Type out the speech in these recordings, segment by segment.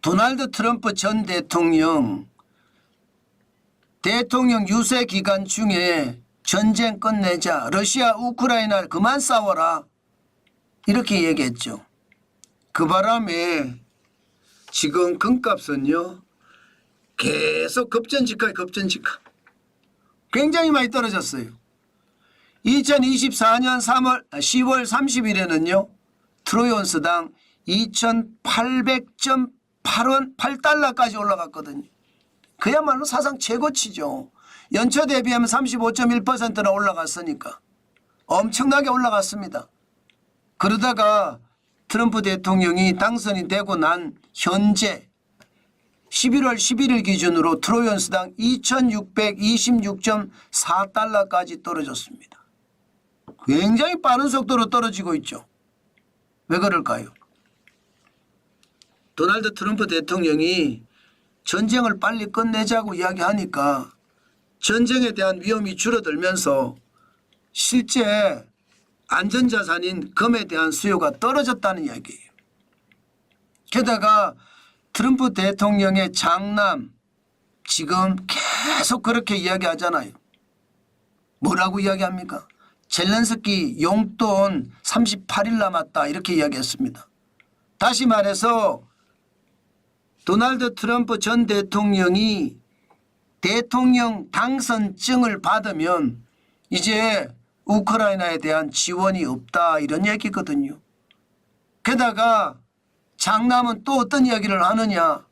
도널드 트럼프 전 대통령 유세 기간 중에 전쟁 끝내자, 러시아 우크라이나를 그만 싸워라, 이렇게 얘기했죠. 그 바람에 지금 금값은요 계속 급전직하에 급전직하, 굉장히 많이 떨어졌어요. 2024년 10월 30일에는요 트로이 온스당 2,800.8달러까지 올라갔거든요. 그야말로 사상 최고치죠. 연초 대비하면 35.1%나 올라갔으니까 엄청나게 올라갔습니다. 그러다가 트럼프 대통령이 당선이 되고 난 현재 11월 11일 기준으로 트로이 온스당 2,626.4달러까지 떨어졌습니다. 굉장히 빠른 속도로 떨어지고 있죠. 왜 그럴까요? 도널드 트럼프 대통령이 전쟁을 빨리 끝내자고 이야기하니까 전쟁에 대한 위험이 줄어들면서 실제 안전자산인 금에 대한 수요가 떨어졌다는 이야기예요. 게다가 트럼프 대통령의 장남 지금 계속 그렇게 이야기하잖아요. 뭐라고 이야기합니까? 젤렌스키 용돈 38일 남았다, 이렇게 이야기했습니다. 다시 말해서 도널드 트럼프 전 대통령이 대통령 당선증을 받으면 이제 우크라이나에 대한 지원이 없다, 이런 얘기거든요. 게다가 장남은 또 어떤 이야기를 하느냐.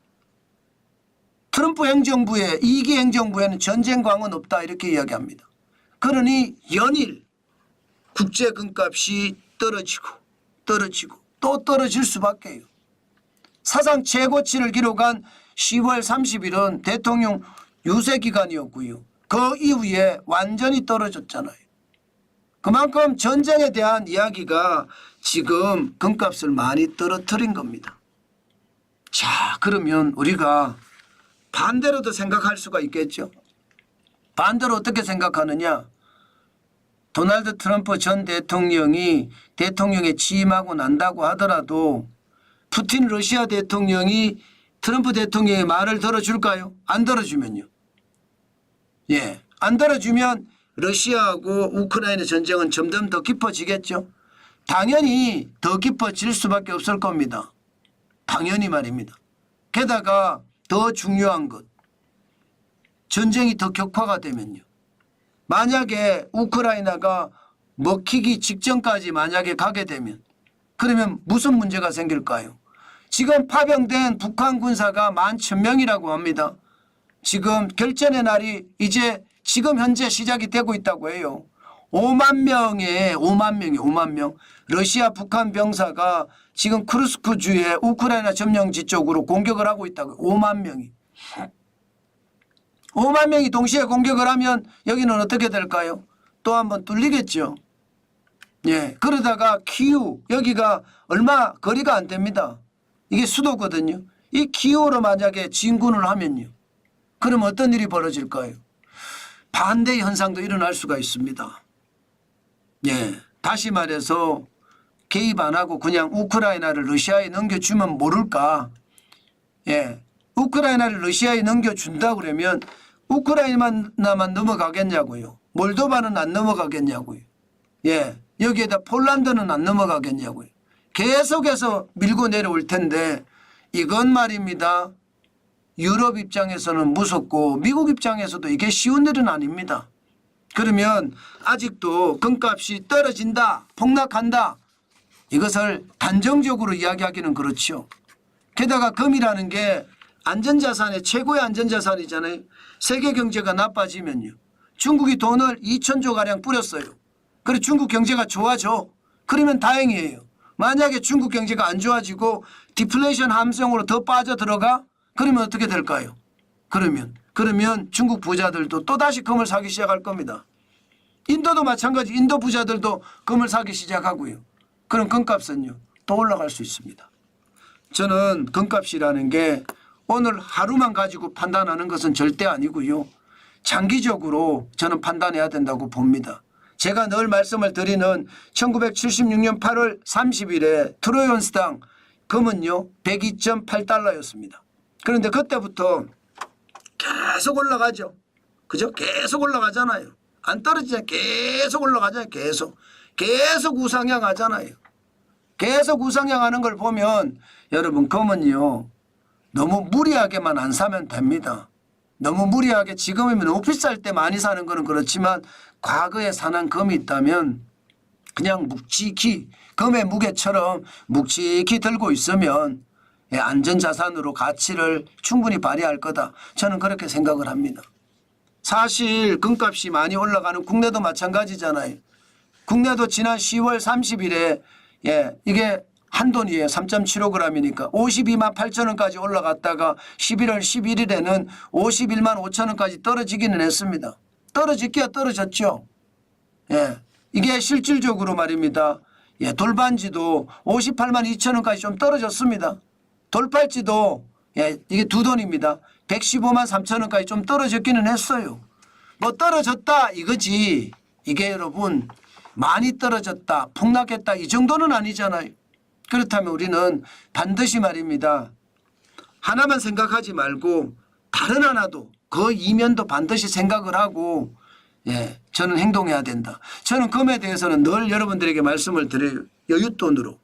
트럼프 행정부에, 2기 행정부에는 전쟁 광은 없다, 이렇게 이야기합니다. 그러니 연일 국제 금값이 떨어지고 또 떨어질 수밖에요. 사상 최고치를 기록한 10월 30일은 대통령 유세 기간이었고요. 그 이후에 완전히 떨어졌잖아요. 그만큼 전쟁에 대한 이야기가 지금 금값을 많이 떨어뜨린 겁니다. 자, 그러면 우리가 반대로도 생각할 수가 있겠죠. 반대로 어떻게 생각하느냐. 도널드 트럼프 전 대통령이 대통령에 취임하고 난다고 하더라도 푸틴 러시아 대통령이 트럼프 대통령의 말을 들어줄까요? 안 들어주면요. 예, 안 들어주면 러시아하고 우크라이나 전쟁은 점점 더 깊어지겠죠. 당연히 더 깊어질 수밖에 없을 겁니다. 당연히 말입니다. 게다가 더 중요한 것, 전쟁이 더 격화가 되면요. 만약에 우크라이나가 먹히기 직전까지 만약에 가게 되면 그러면 무슨 문제가 생길까요? 지금 파병된 북한 군사가 11,000명이라고 합니다. 지금 결전의 날이 이제 지금 현재 시작이 되고 있다고 해요. 5만 명. 러시아 북한 병사가 지금 크루스크 주의 우크라이나 점령지 쪽으로 공격을 하고 있다고요. 5만 명이. 5만 명이 동시에 공격을 하면 여기는 어떻게 될까요? 또 한번 뚫리겠죠. 예, 그러다가 키우, 여기가 얼마 거리가 안 됩니다. 이게 수도거든요. 이 키우로 만약에 진군을 하면요. 그럼 어떤 일이 벌어질까요? 반대 현상도 일어날 수가 있습니다. 예, 다시 말해서 개입 안 하고 그냥 우크라이나를 러시아에 넘겨주면 모를까. 예, 우크라이나를 러시아에 넘겨준다 그러면 우크라이나만 넘어가겠냐고요. 몰도바는 안 넘어가겠냐고요. 예, 여기에다 폴란드는 안 넘어가겠냐고요. 계속해서 밀고 내려올 텐데 이건 말입니다. 유럽 입장에서는 무섭고 미국 입장에서도 이게 쉬운 일은 아닙니다. 그러면 아직도 금값이 떨어진다, 폭락한다, 이것을 단정적으로 이야기하기는 그렇죠. 게다가 금이라는 게 안전자산의 최고의 안전자산이잖아요. 세계 경제가 나빠지면요. 중국이 돈을 2,000조가량 뿌렸어요. 그리고 중국 경제가 좋아져. 그러면 다행이에요. 만약에 중국 경제가 안 좋아지고 디플레이션 함성으로 더 빠져들어가? 그러면 어떻게 될까요? 그러면 중국 부자들도 또다시 금을 사기 시작할 겁니다. 인도도 마찬가지. 인도 부자들도 금을 사기 시작하고요. 그럼 금값은요 또 올라갈 수 있습니다. 저는 금값이라는 게 오늘 하루만 가지고 판단하는 것은 절대 아니고요. 장기적으로 저는 판단해야 된다고 봅니다. 제가 늘 말씀을 드리는 1976년 8월 30일에 트로이 온스당 금은요 102.8달러였습니다. 그런데 그때부터 계속 올라가죠. 그죠? 계속 올라가잖아요. 안 떨어지잖아요. 계속 올라가잖아요. 계속 우상향 하잖아요. 계속 우상향하는 걸 보면 여러분 금은요 너무 무리하게만 안 사면 됩니다. 너무 무리하게 지금이면 너무 비쌀 때 많이 사는 거는 그렇지만 과거에 사는 금이 있다면 그냥 묵직히 금의 무게처럼 묵직히 들고 있으면 안전자산으로 가치를 충분히 발휘할 거다. 저는 그렇게 생각을 합니다. 사실 금값이 많이 올라가는 국내도 마찬가지잖아요. 국내도 지난 10월 30일에 이게 한돈이에요. 3.75g이니까 52만 8천 원까지 올라갔다가 11월 11일에는 51만 5천 원까지 떨어지기는 했습니다. 떨어지기야 떨어졌죠. 이게 실질적으로 말입니다. 돌반지도 58만 2천 원까지 좀 떨어졌습니다. 돌팔찌도 이게 두 돈입니다. 115만 3천 원까지 좀 떨어졌기는 했어요. 뭐 떨어졌다 이거지. 이게 여러분 많이 떨어졌다 폭락했다 이 정도는 아니잖아요. 그렇다면 우리는 반드시 말입니다. 하나만 생각하지 말고 다른 하나도 그 이면도 반드시 생각을 하고 저는 행동해야 된다. 저는 금에 대해서는 늘 여러분들에게 말씀을 드려요. 여윳돈으로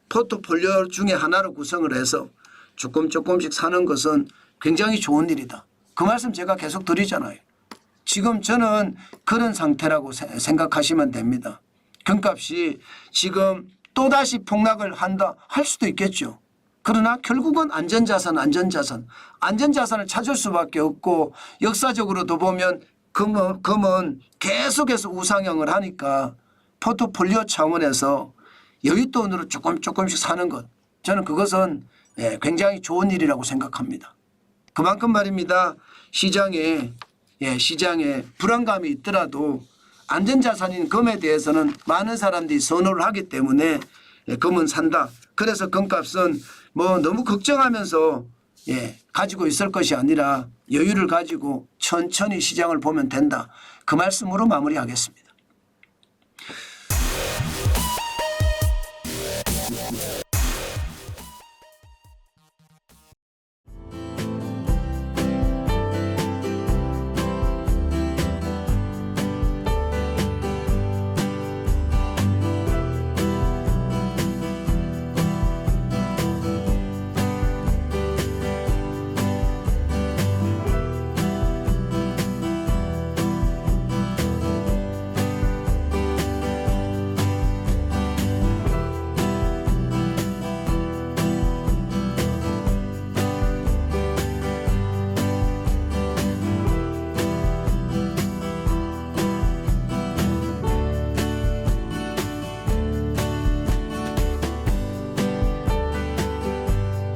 포트폴리오 중에 하나로 구성을 해서 조금씩 사는 것은 굉장히 좋은 일이다. 그 말씀 제가 계속 드리잖아요. 지금 저는 그런 상태라고 생각하시면 됩니다. 금값이 지금 또다시 폭락을 한다 할 수도 있겠죠. 그러나 결국은 안전자산을 찾을 수밖에 없고 역사적으로도 보면 금은 계속해서 우상향을 하니까 포트폴리오 차원에서 여윳돈으로 조금씩 사는 것 저는 그것은 굉장히 좋은 일이라고 생각합니다. 그만큼 말입니다. 시장에 불안감이 있더라도 안전자산인 금에 대해서는 많은 사람들이 선호를 하기 때문에 금은 산다. 그래서 금값은 뭐 너무 걱정하면서 가지고 있을 것이 아니라 여유를 가지고 천천히 시장을 보면 된다. 그 말씀으로 마무리하겠습니다.